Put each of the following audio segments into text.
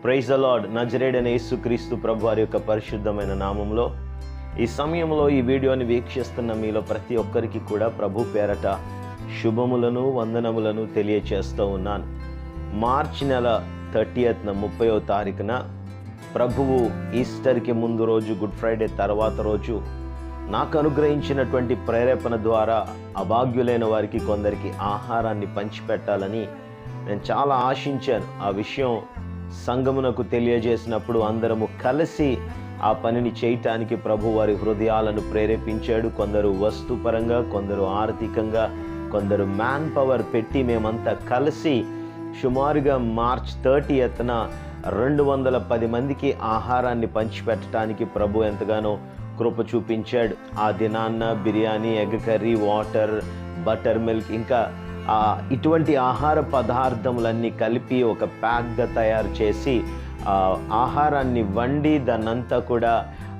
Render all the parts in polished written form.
Praise the lord. నజరేయుడైన యేసుక్రీస్తు ప్రభు వారి యొక్క పరిశుద్ధమైన నామంలో ఈ సమయంలో ఈ వీడియోని వీక్షిస్తున్న మీలో ప్రతి ఒక్కరికి కూడా ప్రభు పేరట శుభములను వందనములను తెలియచేస్తూ ఉన్నాను. మార్చి నెల 30న 30వ తారీఖున ప్రభువు ఈస్టర్కి ముందు రోజు, గుడ్ ఫ్రైడే తర్వాత రోజు నాకు అనుగ్రహించినటువంటి ప్రేరేపణ ద్వారా అభాగ్యులైన వారికి కొందరికి ఆహారాన్ని పంచిపెట్టాలని నేను చాలా ఆశించాను. ఆ విషయం సంఘమునకు తెలియజేసినప్పుడు అందరము కలిసి ఆ పనిని చేయటానికి ప్రభు వారి హృదయాలను ప్రేరేపించాడు. కొందరు వస్తుపరంగా, కొందరు ఆర్థికంగా, కొందరు మ్యాన్ పవర్ పెట్టి మేమంతా కలిసి సుమారుగా మార్చ్ 30న 210 మందికి ఆహారాన్ని పంచిపెట్టడానికి ప్రభు ఎంతగానో కృప చూపించాడు. ఆ దినాన్న biryani, egg curry, water, butter milk, ఇంకా ఇటువంటి ఆహార పదార్థములన్నీ కలిపి ఒక ప్యాక్గా తయారు చేసి ఆహారాన్ని వండి దాన్నంతా కూడా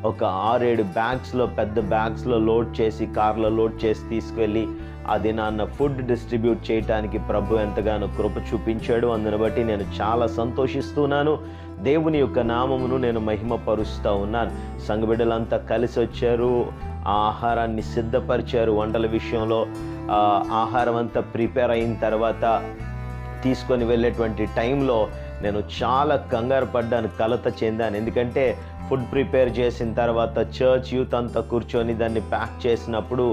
ఒక 6-7 బ్యాగ్స్లో, పెద్ద బ్యాగ్స్లో లోడ్ చేసి, కార్లో లోడ్ చేసి తీసుకువెళ్ళి ఆ దినాన్న ఫుడ్ డిస్ట్రిబ్యూట్ చేయడానికి ప్రభు ఎంతగానో కృప చూపించాడు. అందుని బట్టి నేను చాలా సంతోషిస్తున్నాను. దేవుని యొక్క నామమును నేను మహిమపరుస్తూ ఉన్నాను. సంఘబిడ్డలంతా కలిసి వచ్చారు, ఆ ఆహారాన్ని సిద్ధపరిచారు. వంటల విషయంలో ఆహారం అంతా ప్రిపేర్ అయిన తర్వాత తీసుకొని వెళ్ళేటువంటి టైంలో నేను చాలా కంగారు పడ్డాను, కలత చెందాను. ఎందుకంటే ఫుడ్ ప్రిపేర్ చేసిన తర్వాత చర్చ్ యూత్ అంతా కూర్చొని దాన్ని ప్యాక్ చేసినప్పుడు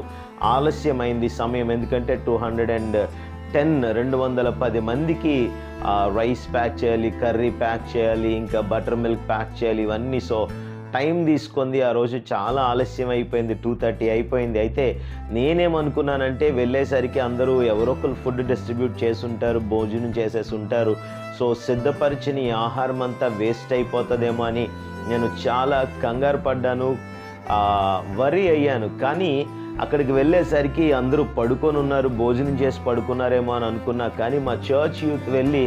ఆలస్యమైంది సమయం. ఎందుకంటే 210 మందికి రైస్ ప్యాక్ చేయాలి, కర్రీ ప్యాక్ చేయాలి, ఇంకా బటర్ మిల్క్ ప్యాక్ చేయాలి, ఇవన్నీ. సో టైం తీసుకుంది. ఆ రోజు చాలా ఆలస్యం అయిపోయింది, 2:30 అయిపోయింది. అయితే నేనేమనుకున్నానంటే వెళ్ళేసరికి అందరూ ఎవరొకరు ఫుడ్ డిస్ట్రిబ్యూట్ చేసి ఉంటారు, భోజనం చేసేసి ఉంటారు. సో సిద్ధపరిచిన ఈ ఆహారం అంతా వేస్ట్ అయిపోతుందేమో అని నేను చాలా కంగారు పడ్డాను, వరి అయ్యాను. కానీ అక్కడికి వెళ్ళేసరికి అందరూ పడుకొని ఉన్నారు, భోజనం చేసి పడుకున్నారేమో అని అనుకున్నా. కానీ మా చర్చ్ యూత్ వెళ్ళి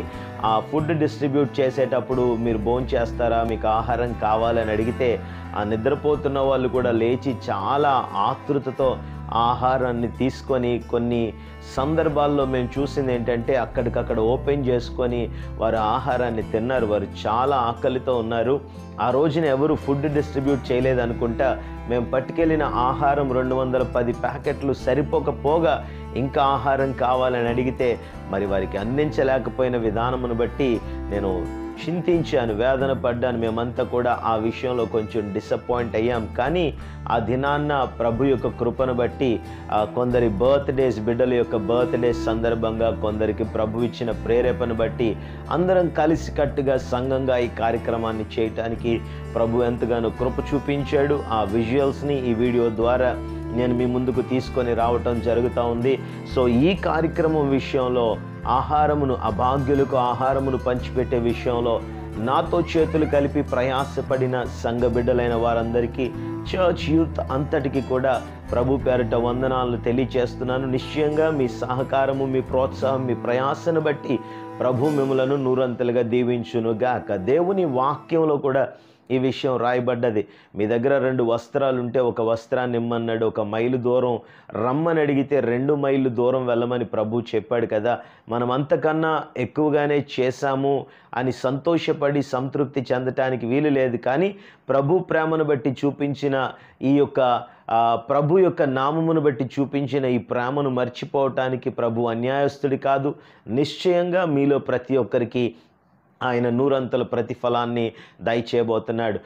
ఆ ఫుడ్ డిస్ట్రిబ్యూట్ చేసేటప్పుడు మీరు భోజనం చేస్తారా, మీకు ఆహారం కావాలని అడిగితే ఆ నిద్రపోతున్న వాళ్ళు కూడా లేచి చాలా ఆతృతతో ఆహారాన్ని తీసుకొని, కొన్ని సందర్భాల్లో మేము చూసింది ఏంటంటే అక్కడికక్కడ ఓపెన్ చేసుకొని వారు ఆహారాన్ని తిన్నారు. వారు చాలా ఆకలితో ఉన్నారు. ఆ రోజున ఎవరు ఫుడ్ డిస్ట్రిబ్యూట్ చేయలేదనుకుంటా. మేము పట్టుకెళ్ళిన ఆహారం 210 ప్యాకెట్లు సరిపోకపోగా ఇంకా ఆహారం కావాలని అడిగితే మరి వారికి అందించలేకపోయిన విధానమును బట్టి నేను చింతించాను, వేదన పడ్డాను. మేమంతా కూడా ఆ విషయంలో కొంచెం డిసప్పాయింట్ అయ్యాం. కానీ ఆ దినాన్న ప్రభు యొక్క కృపను బట్టి కొందరి బర్త్డేస్, బిడ్డల యొక్క బర్త్డేస్ సందర్భంగా కొందరికి ప్రభు ఇచ్చిన ప్రేరేపణ బట్టి అందరం కలిసికట్టుగా సంఘంగా ఈ కార్యక్రమాన్ని చేయటానికి ప్రభు ఎంతగానో కృప చూపించాడు. ఆ విజువల్స్ని ఈ వీడియో ద్వారా నేను మీ ముందుకు తీసుకొని రావటం జరుగుతూ ఉంది. సో ఈ కార్యక్రమం విషయంలో ఆహారమును, అభాగ్యులకు ఆహారమును పంచిపెట్టే విషయంలో నాతో చేతులు కలిపి ప్రయాసపడిన సంఘ బిడ్డలైన వారందరికీ, చర్చ్ యూత్ అంతటికి కూడా ప్రభు పేరిట వందనాలను తెలియచేస్తున్నాను. నిశ్చయంగా మీ సహకారము, మీ ప్రోత్సాహం, మీ ప్రయాసను బట్టి ప్రభు మిమ్మలను నూరంతలుగా దీవించునుగాక. దేవుని వాక్యంలో కూడా ఈ విషయం రాయబడ్డది. మీ దగ్గర 2 వస్త్రాలు ఉంటే ఒక వస్త్రాన్ని ఇమ్మన్నాడు. 1 మైలు దూరం రమ్మని అడిగితే 2 మైళ్ళు దూరం వెళ్ళమని ప్రభు చెప్పాడు కదా. మనం అంతకన్నా ఎక్కువగానే చేశాము అని సంతోషపడి సంతృప్తి చెందటానికి వీలు లేదు. కానీ ప్రభు ప్రేమను బట్టి చూపించిన ఈ యొక్క ప్రభు యొక్క నామమును బట్టి చూపించిన ఈ ప్రేమను మర్చిపోవటానికి ప్రభు అన్యాయస్తుడి కాదు. నిశ్చయంగా మీలో ప్రతి ఒక్కరికి ఆయన నూరంతల ప్రతిఫలాన్ని దయచేయబోతున్నాడు.